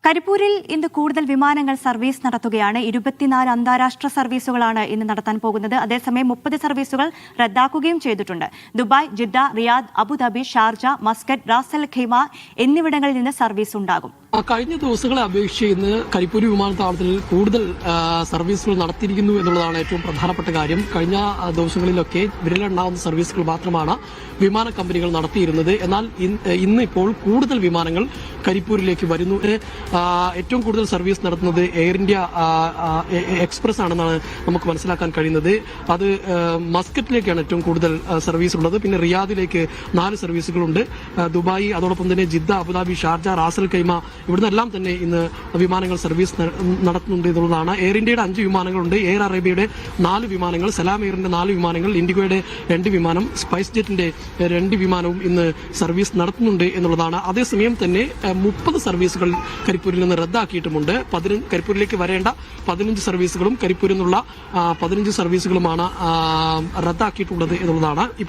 കരിപ്പൂരിൽ ഇന്ന് കൂടുതൽ വിമാനങ്ങൾ സർവീസ് നടത്തുകയാണ്. 24 അന്താരാഷ്ട്ര സർവീസുകളാണ് ഇന്ന് നടത്താൻ പോകുന്നത്. അതേസമയം 30 സർവീസുകൾ റദ്ദാക്കുകയും ചെയ്തിട്ടുണ്ട്. Dubai, Jeddah, Riyadh, Abu Dhabi, Sharjah, Muscat, Ras അൽ ഖൈമ എന്നിവിടങ്ങളിൽ നിന്ന് സർവീസ് ഉണ്ടാകും. കഴിഞ്ഞ ദിവസങ്ങളെ അപേക്ഷിച്ച് ഇന്ന് കരിപ്പൂർ വിമാനത്താവളത്തിൽ കൂടുതൽ സർവീസുകൾ നടത്തിയിരിക്കുന്നു എന്നുള്ളതാണ് ഏറ്റവും പ്രധാനപ്പെട്ട കാര്യം. കഴിഞ്ഞ ദിവസങ്ങളിലൊക്കെ വിരലെണ്ണാവുന്ന സർവീസുകൾ മാത്രമാണ് വിമാന കമ്പനികൾ നടത്തിയിരുന്നത്. എന്നാൽ ഇന്ന് ഇപ്പോൾ കൂടുതൽ വിമാനങ്ങൾ കരിപ്പൂരിലേക്ക് വരുന്നു. ഏറ്റവും കൂടുതൽ സർവീസ് നടത്തുന്നത് എയർ ഇന്ത്യ എക്സ്പ്രസ് ആണെന്നാണ് നമുക്ക് മനസ്സിലാക്കാൻ കഴിയുന്നത്. അത് മസ്കറ്റിലേക്കാണ് ഏറ്റവും കൂടുതൽ സർവീസ് ഉള്ളത്. പിന്നെ റിയാദിലേക്ക് 4 സർവീസുകളുണ്ട്. ദുബായ്, അതോടൊപ്പം തന്നെ ജിദ്ദ, അബുദാബി, ഷാർജ, റാസ് അൽ ഖൈമ ഇവിടുന്നെല്ലാം തന്നെ ഇന്ന് വിമാനങ്ങൾ സർവീസ് നടത്തുന്നുണ്ട് എന്നുള്ളതാണ്. എയർ ഇന്ത്യയുടെ 5 വിമാനങ്ങളുണ്ട്. എയർ അറേബ്യയുടെ 4 വിമാനങ്ങൾ, സലാം എയറിന്റെ 4 വിമാനങ്ങൾ, ഇൻഡിഗോയുടെ 2 വിമാനം, സ്പൈസ് ജെറ്റിന്റെ 2 വിമാനവും ഇന്ന് സർവീസ് നടത്തുന്നുണ്ട് എന്നുള്ളതാണ്. അതേസമയം തന്നെ 30 സർവീസുകൾ കരിപ്പൂരിൽ നിന്ന് റദ്ദാക്കിയിട്ടുമുണ്ട്. കരിപ്പൂരിലേക്ക് വരേണ്ട 15 സർവീസുകളും കരിപ്പൂരിൽ നിന്നുള്ള 15 സർവീസുകളുമാണ് റദ്ദാക്കിയിട്ടുള്ളത് എന്നുള്ളതാണ്.